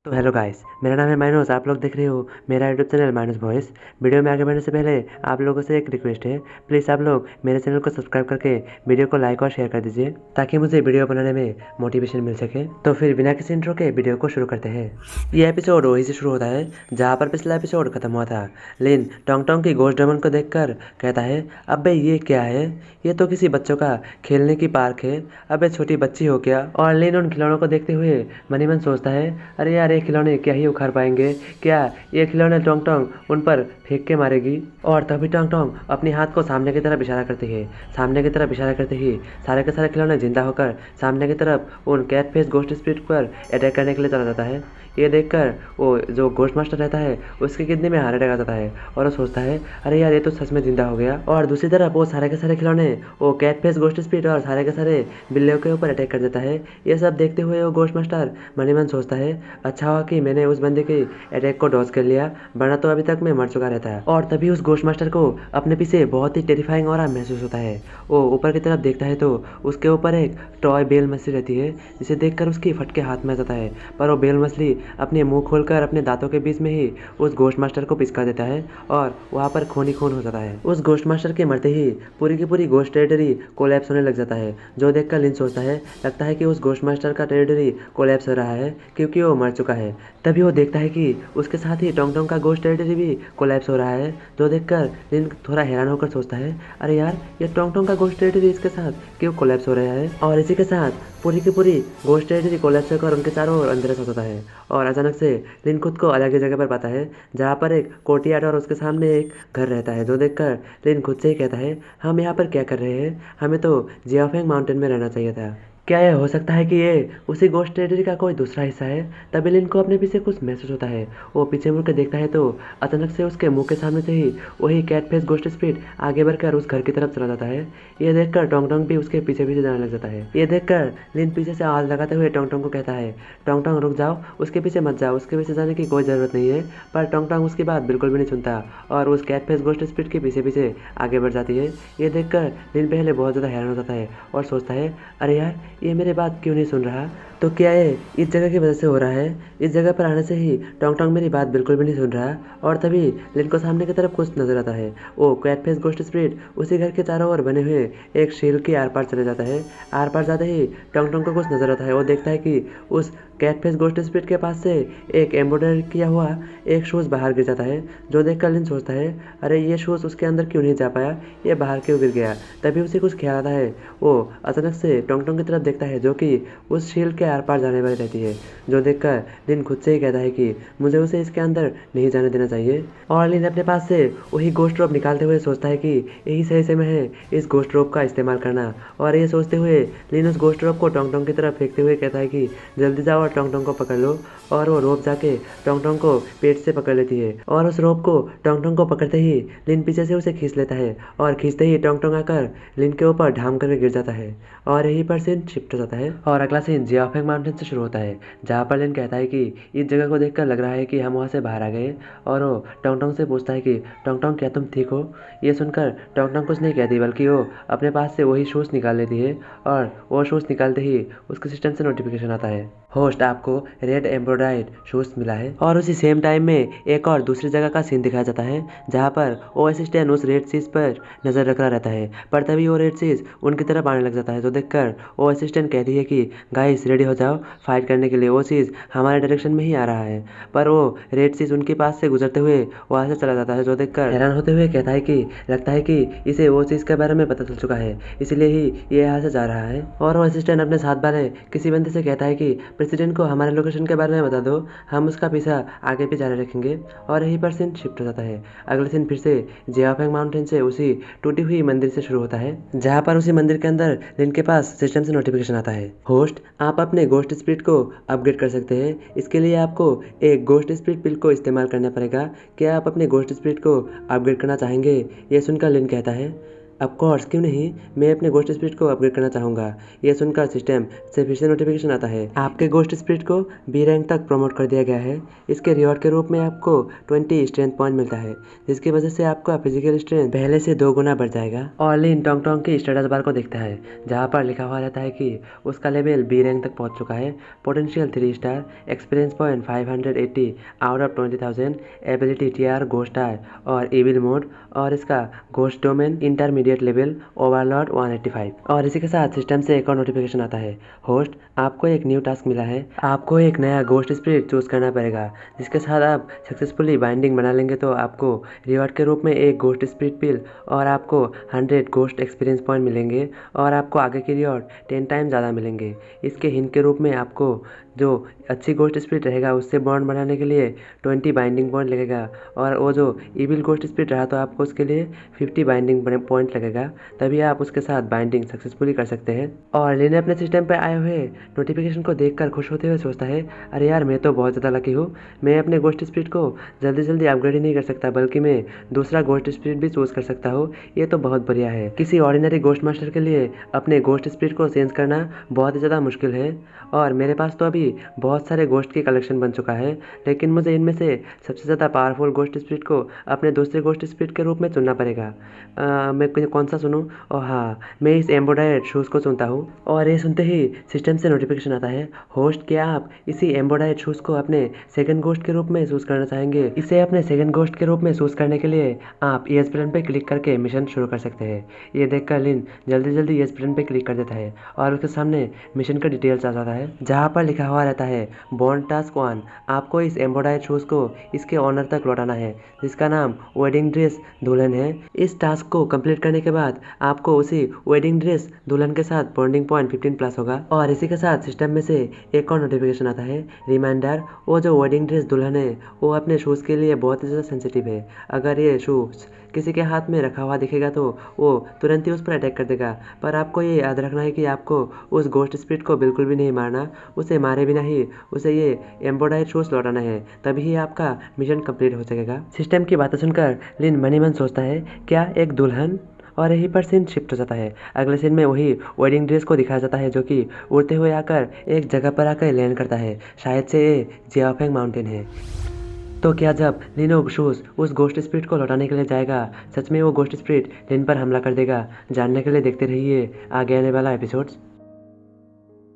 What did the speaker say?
तो hello guys, मेरा नाम है माइनस। आप लोग देख रहे हो मेरा YouTube channel minus voice. Video में आगे बढ़ने से पहले आप लोगों से एक रिक्वेस्ट है, प्लीज़ आप लोग मेरे चैनल को सब्सक्राइब करके वीडियो को लाइक और शेयर कर दीजिए ताकि मुझे वीडियो बनाने में मोटिवेशन मिल सके। तो फिर बिना किसी इंट्रो के वीडियो को शुरू करते हैं। ये एपिसोड वहीं से शुरू होता है जहाँ पर पिछला एपिसोड खत्म हुआ था। लिन टोंग टोंग की गोश्त ड्रमन को देखकर कहता है, अबे ये क्या है? ये तो किसी बच्चों का खेलने की पार्क है। अबे छोटी बच्ची हो क्या? और लिन उन खिलौनों को देखते हुए मनी मन सोचता है, अरे यार ये खिलौने क्या ही उखाड़ पाएंगे? क्या ये खिलौने टोंग टोंग उन पर फेंक के मारेगी? और तभी टोंग टोंग अपने हाथ को सामने की तरफ इशारा करती है। सामने की तरफ इशारा करते ही सारे के सारे खिलौने जिंदा होकर सामने की तरफ उन कैट फेस गोस्ट स्पिरिट पर अटैक करने के लिए चला जाता है। ये देखकर वो जो घोस्ट मास्टर रहता है उसके किडनी में हार्ट अटैक आ जाता है और वो सोचता है, अरे यार ये तो सच में जिंदा हो गया। और दूसरी तरफ वो सारे के सारे खिलौने वो कैट फेस गोस्ट स्पिरिट और सारे के सारे बिल्लियों के ऊपर अटैक कर देता है। ये सब देखते हुए वो घोस्ट मास्टर मनी मन सोचता है, अच्छा हुआ कि मैंने उस बंदे के अटैक को डॉज कर लिया, वरना तो अभी तक मैं मर चुका रहता है। और तभी उस घोस्ट मास्टर को अपने पीछे बहुत ही टेरिफाइंग ऑरा महसूस होता है। वो ऊपर की तरफ देखता है तो उसके ऊपर एक टॉय बेल मछली रहती है, जिसे देखकर उसकी फटके हाथ में आ जाता है। पर वो बेल मछली अपने मुंह खोलकर अपने दांतों के बीच में ही उस घोस्ट मास्टर को पिचका देता है और वहाँ पर खून ही खून हो जाता है। उस घोस्ट मास्टर के मरते ही पूरी की पूरी घोस्ट टेरिटरी कोलैप्स होने लग जाता है, जो देखकर लिन सोचता है, लगता है कि उस घोस्ट मास्टर का टेरिटरी कोलैप्स हो रहा है क्योंकि वो मर चुका है। तभी वो देखता है कि उसके साथ ही टोंग टोंग का घोस्ट टेरिटरी भी कोलैप्स हो रहा है, जो देखकर लिन थोड़ा हैरान होकर सोचता है, अरे यार ये टोंग टोंग का घोस्ट टेरिटरी इसके साथ क्यों कोलैप्स हो रहा है? और इसी के साथ पूरी की पूरी घोस्ट टेरिटरी कोलैप्स होकर उनके चारों ओर अंधेरा छा जाता है। और अचानक से लिन खुद को अलग ही जगह पर पाता है जहाँ पर एक कोर्टयार्ड और उसके सामने एक घर रहता है, जो देखकर लिन खुद से ही कहता है, हम यहाँ पर क्या कर रहे हैं? हमें तो जियाफेंग माउंटेन में रहना चाहिए था। क्या यह हो सकता है कि ये उसी घोस्ट टेरिटरी का कोई दूसरा हिस्सा है? तभी लिन को अपने पीछे कुछ महसूस होता है। वो पीछे मुड़ के देखता है तो अचानक से उसके मुंह के सामने से ही वही कैट फेस घोस्ट स्पिरिट आगे बढ़कर उस घर की तरफ चला जाता है। ये देखकर टोंग टोंग भी उसके पीछे पीछे जाने लग जाता है। ये देखकर लिन पीछे से आवाज लगाते हुए टोंग टोंग को कहता है, टोंग टोंग रुक जाओ, उसके पीछे मत जाओ, उसके पीछे जाने की कोई ज़रूरत नहीं है। पर टोंग टोंग उसकी बात बिल्कुल भी नहीं सुनता और उस कैट फेस घोस्ट स्पिरिट के पीछे पीछे आगे बढ़ जाती है। ये देखकर लिन पहले बहुत ज़्यादा हैरान हो जाता है और सोचता है, अरे यार ये मेरे बात क्यों नहीं सुन रहा? तो क्या ये इस जगह की वजह से हो रहा है? इस जगह पर आने से ही टोंग टोंग मेरी बात बिल्कुल भी नहीं सुन रहा। और तभी लिन को सामने की तरफ कुछ नजर आता है। वो कैट फेस घोस्ट स्पिरिट उसी घर के चारों ओर बने हुए एक शील के आर पार चले जाता है। आर पार जाते ही टोंग टोंग को कुछ नजर आता है। वो देखता है कि उस कैट फेस घोस्ट स्पिरिट के पास से एक एम्ब्रॉयडरी किया हुआ एक शूज़ बाहर गिर जाता है, जो देखकर लिन सोचता है, अरे ये शूज़ उसके अंदर क्यों नहीं जा पाया, ये बाहर क्यों गिर गया? तभी उसे कुछ ख्याल आता है। वो अचानक से टोंग टोंग की तरफ देखता है, जो कि उस शील के आर पार जाने वाली रहती है, जो देखकर लिन खुद से ही कहता है कि मुझे उसे इसके अंदर नहीं जाने देना चाहिए। और लिन अपने पास से वही गोस्ट रोप निकालते हुए सोचता है कि यही सही समय है इस गोस्ट रोप का इस्तेमाल करना। और ये सोचते हुए लिन उस गोस्ट रोप को टोंग टोंग की तरफ फेंकते हुए कहता है कि जल्दी जाओ और टोंग टोंग को पकड़ लो। और वो रोप जाके टोंग टोंग को पेट से पकड़ लेती है और उस रोप को टोंग टोंग को पकड़ते ही लिन पीछे से उसे खींच लेता है और खींचते ही टोंग टोंग आकर लिन के ऊपर ढाम करके गिर जाता है। और यहीं पर सीन शिफ्ट हो जाता है और अगला सीन जियाफेंग माउंटेन से शुरू होता है, जहाँ पर लिन कहता है कि इस जगह को देखकर लग रहा है कि हम वहाँ से बाहर आ गए। और वो टोंग टोंग से पूछता है कि टोंग टोंग क्या तुम ठीक हो? ये सुनकर टोंग टोंग कुछ नहीं कहती, बल्कि वो अपने पास से वही शूज़ निकाल लेती है। और वो शूज़ निकालते ही उसके सिस्टम से नोटिफिकेशन आता है, होस्ट आपको रेड एम्ब्रॉयडर्ड शूज़ मिला है। और उसी सेम टाइम में एक और दूसरी जगह का सीन दिखाया जाता है, जहाँ पर वो असिस्टेंट उस रेड चीज़ पर नज़र रख रहा रहता है। पर तभी वो रेड चीज़ उनकी तरफ आने लग जाता है, जो देखकर वो असिस्टेंट कहती है कि गाइस रेडी हो जाओ फाइट करने के लिए, वो चीज़ हमारे डायरेक्शन में ही आ रहा है। पर वो रेड चीज़ उनके पास से गुजरते हुए वहाँ से चला जाता है, जो देखकर हैरान होते हुए कहता है कि लगता है कि इसे वो चीज़ के बारे में पता चल चुका है, इसलिए ही ये यहाँ से जा रहा है। और वो असिस्टेंट अपने साथ वाले किसी बंदे से कहता है कि प्रेसिडेंट को हमारे लोकेशन के बारे में बता दो, हम उसका पीछा आगे भी जारी रखेंगे। और यहीं पर सीन शिफ्ट हो जाता है। अगले सीन फिर से जियाफेंग माउंटेन से उसी टूटी हुई मंदिर से शुरू होता है, जहाँ पर उसी मंदिर के अंदर लिन के पास सिस्टम से नोटिफिकेशन आता है, होस्ट आप अपने गोस्ट स्पिरिट को अपग्रेड कर सकते हैं। इसके लिए आपको एक गोस्ट स्पिरिट पिल को इस्तेमाल करना पड़ेगा। क्या आप अपने गोस्ट स्पिरिट को अपग्रेड करना चाहेंगे? ये सुनकर लिन कहता है, ऑफ कोर्स, क्यों नहीं, मैं अपने गोस्ट स्पिरिट को अपग्रेड करना चाहूँगा। ये सुनकर सिस्टम से फिर से नोटिफिकेशन आता है, आपके गोस्ट स्पिरिट को बी रैंक तक प्रमोट कर दिया गया है। इसके रिवॉर्ड के रूप में आपको 20 स्ट्रेंथ पॉइंट मिलता है, जिसकी वजह से आपका फिजिकल स्ट्रेंथ पहले से 2 गुना बढ़ जाएगा। और लिन टोंग टोंग की स्टेटस बार को देखता है, जहाँ पर लिखा हुआ रहता है कि उसका लेवल बी रैंक तक पहुँच चुका है। Potential 3 star, experience point 580 out of 20,000, ability TR ghost eye और एविल मोड, और इसका ghost domain intermediate level, overlord 185। और इसी के साथ सिस्टम से एक और नोटिफिकेशन आता है, होस्ट आपको एक न्यू टास्क मिला है, आपको एक नया गोस्ट स्पिरिट चूज करना पड़ेगा, जिसके साथ आप सक्सेसफुली बाइंडिंग बना लेंगे तो आपको रिवॉर्ड के रूप में एक गोस्ट स्पिरिट पिल और आपको 100 गोस्ट एक्सपीरियंस पॉइंट मिलेंगे, और आपको आगे की रिवॉर्ड 10 टाइम ज़्यादा मिलेंगे। इसके हिंट के रूप में आपको जो अच्छी गोस्ट स्पिरिट रहेगा उससे बॉन्ड बनाने के लिए 20 बाइंडिंग पॉइंट लगेगा, और वो जो इविल गोस्ट स्पिरिट रहा तो आपको उसके लिए 50 बाइंडिंग पॉइंट लगेगा, तभी आप उसके साथ बाइंडिंग सक्सेसफुली कर सकते हैं। और लिन अपने सिस्टम पर आए हुए नोटिफिकेशन को देखकर खुश होते हुए सोचता है, अरे यार, मैं तो बहुत ज़्यादा लकी हूँ, मैं अपने गोस्ट स्पिरिट को जल्दी जल्दी अपग्रेड ही नहीं कर सकता, बल्कि मैं दूसरा गोस्ट स्पिरिट भी चूज कर सकता हूँ। ये तो बहुत बढ़िया है। किसी ऑर्डिनरी गोस्ट मास्टर के लिए अपने गोस्ट स्पिरिट को चेंज करना बहुत ही ज़्यादा मुश्किल है, और मेरे पास तो अभी बहुत सारे गोस्ट की कलेक्शन बन चुका है, लेकिन मुझे इनमें से सबसे ज़्यादा पावरफुल गोस्ट स्पिरिट को अपने दूसरे गोस्ट स्पिरिट के रूप में चुनना पड़ेगा। मैं कौन सा चुनूँ? और हाँ, मैं इस एम्ब्रॉयडर्ड शूज़ को चुनता हूँ। और ये सुनते ही सिस्टम से नोटिफिकेशन आता है, होस्ट क्या आप इसी एम्ब्रॉयडर्ड शूज़ को अपने सेकंड गोस्ट के रूप में चूज़ करना चाहेंगे? इसे अपने सेकंड गोस्ट के रूप में चूज़ करने के लिए आप येस बटन पर क्लिक करके मिशन शुरू कर सकते हैं। ये देखकर लिन जल्दी जल्दी येस बटन पर क्लिक कर देता है, और उसके सामने मिशन का डिटेल्स आ जाता है, जहाँ पर लिखा हुआ रहता है, बॉन्ड टास्क 1, आपको इस एम्ब्रॉयडर्ड शूज़ को इसके ऑनर तक लौटाना है, जिसका नाम वेडिंग ड्रेस दुल्हन है। इस टास्क को कंप्लीट करने के बाद आपको उसी वेडिंग ड्रेस दुल्हन के साथ बॉन्डिंग पॉइंट 15 प्लस होगा। और इसी के साथ सिस्टम में से एक और नोटिफिकेशन आता है, रिमाइंडर, वो जो वेडिंग ड्रेस दुल्हन है वो अपने शूज़ के लिए बहुत ही ज़्यादा सेंसिटिव है। अगर ये शूज़ किसी के हाथ में रखा हुआ दिखेगा तो वो तुरंत ही उस पर अटैक कर देगा, पर आपको ये याद रखना है कि आपको उस गोस्ट स्पिरिट को बिल्कुल भी नहीं मारना, उसे मारे बिना ही उसे ये एम्ब्रॉयडर्ड शूज़ लौटाना है, तभी ही आपका मिशन कंप्लीट हो सकेगा। सिस्टम की बातें सुनकर लिन मनी मन सोचता है, क्या एक दुल्हन? और यहीं पर सीन शिफ्ट हो जाता है। अगले सीन में वही वेडिंग ड्रेस को दिखाया जाता है, जो कि उड़ते हुए आकर एक जगह पर आकर लैंड करता है, शायद से ये जियाफेंग माउंटेन है। तो क्या जब लिनो शूज उस गोस्ट स्पिरिट को लौटाने के लिए जाएगा, सच में वो गोस्ट स्पिरिट लिन पर हमला कर देगा? जानने के लिए देखते रहिए आगे आने वाला एपिसोड्स।